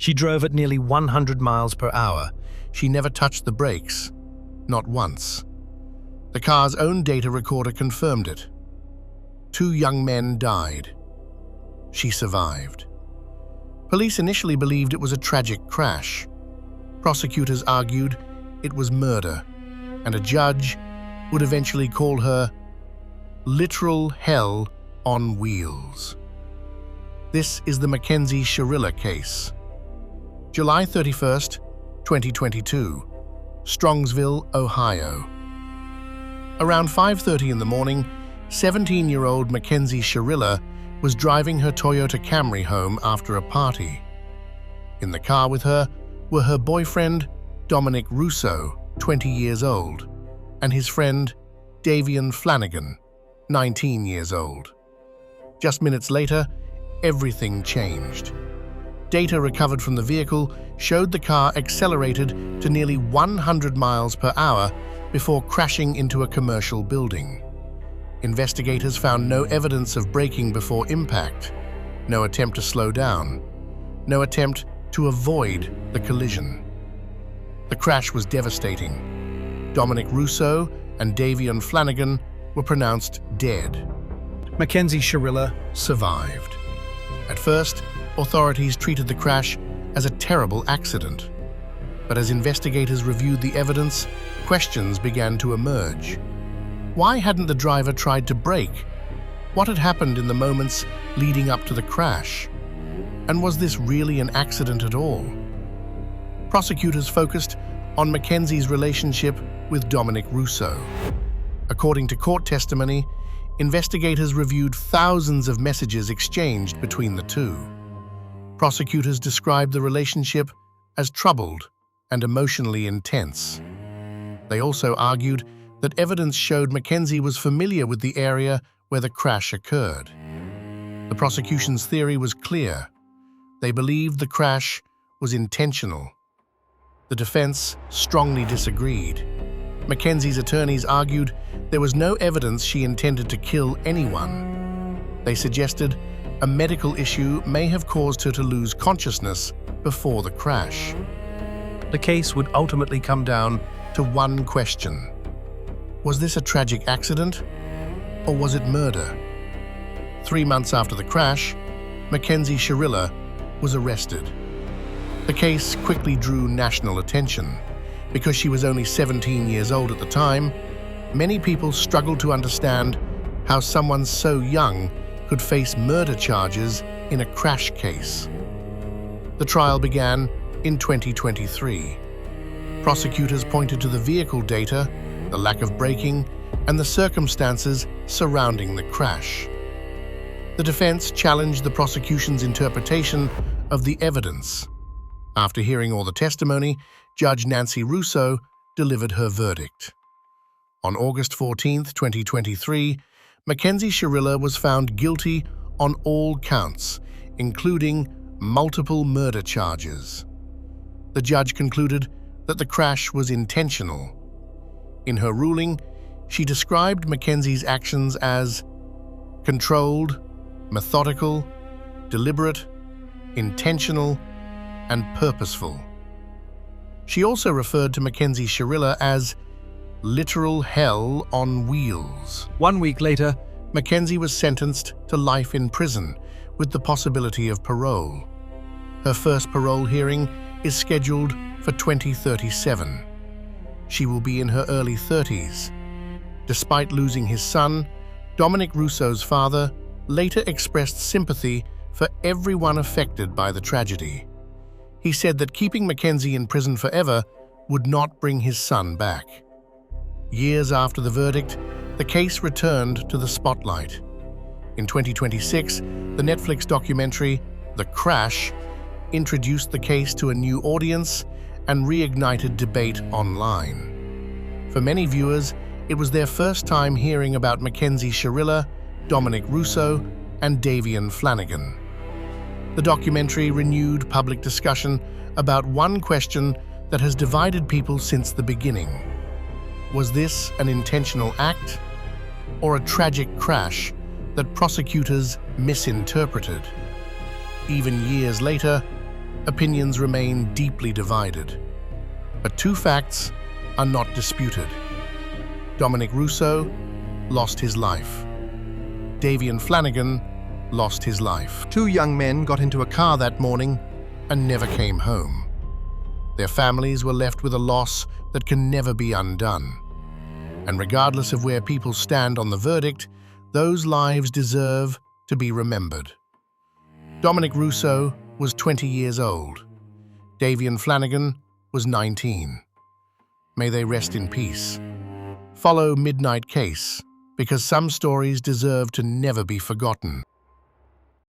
She drove at nearly 100 miles per hour. She never touched the brakes, not once. The car's own data recorder confirmed it. 2 young men died. She survived. Police initially believed it was a tragic crash. Prosecutors argued it was murder, and a judge would eventually call her literal hell on wheels. This is the Mackenzie Shirilla case. July 31st, 2022, Strongsville, Ohio. Around 5:30 in the morning, 17-year-old Mackenzie Shirilla was driving her Toyota Camry home after a party. In the car with her were her boyfriend, Dominic Russo, 20 years old, and his friend, Davion Flanagan, 19 years old. Just minutes later, everything changed. Data recovered from the vehicle showed the car accelerated to nearly 100 miles per hour before crashing into a commercial building. Investigators found no evidence of braking before impact, no attempt to slow down, no attempt to avoid the collision. The crash was devastating. Dominic Russo and Davion Flanagan were pronounced dead. Mackenzie Shirilla Survived. At first, authorities treated the crash as a terrible accident. But as investigators reviewed the evidence, questions began to emerge. Why hadn't the driver tried to brake? What had happened in the moments leading up to the crash? And was this really an accident at all? Prosecutors focused on Mackenzie's relationship with Dominic Russo. According to court testimony, investigators reviewed thousands of messages exchanged between the two. Prosecutors described the relationship as troubled and emotionally intense. They also argued that evidence showed Mackenzie was familiar with the area where the crash occurred. The prosecution's theory was clear. They believed the crash was intentional. The defense strongly disagreed. Mackenzie's attorneys argued there was no evidence she intended to kill anyone. They suggested a medical issue may have caused her to lose consciousness before the crash. The case would ultimately come down to one question. Was this a tragic accident, or was it murder? 3 months after the crash, Mackenzie Shirilla was arrested. The case quickly drew national attention. Because she was only 17 years old at the time, many people struggled to understand how someone so young could face murder charges in a crash case. The trial began in 2023. Prosecutors pointed to the vehicle data, the lack of braking, and the circumstances surrounding the crash. The defense challenged the prosecution's interpretation of the evidence. After hearing all the testimony, Judge Nancy Russo delivered her verdict. On August 14, 2023, Mackenzie Shirilla was found guilty on all counts, including multiple murder charges. The judge concluded that the crash was intentional. In her ruling, she described Mackenzie's actions as controlled, methodical, deliberate, intentional, and purposeful. She also referred to Mackenzie Shirilla as literal hell on wheels. 1 week later, Mackenzie was sentenced to life in prison with the possibility of parole. Her first parole hearing is scheduled for 2037. She will be in her early 30s. Despite losing his son, Dominic Russo's father later expressed sympathy for everyone affected by the tragedy. He said that keeping Mackenzie in prison forever would not bring his son back. Years after the verdict, the case returned to the spotlight. In 2026, the Netflix documentary, The Crash, introduced the case to a new audience and reignited debate online. For many viewers, it was their first time hearing about Mackenzie Shirilla, Dominic Russo, and Davion Flanagan. The documentary renewed public discussion about one question that has divided people since the beginning. Was this an intentional act or a tragic crash that prosecutors misinterpreted? Even years later, opinions remain deeply divided. But two facts are not disputed. Dominic Russo lost his life. Davion Flanagan lost his life. Two young men got into a car that morning and never came home. Their families were left with a loss that can never be undone. And regardless of where people stand on the verdict, those lives deserve to be remembered. Dominic Russo was 20 years old. Davion Flanagan was 19. May they rest in peace. Follow Midnight Case, because some stories deserve to never be forgotten.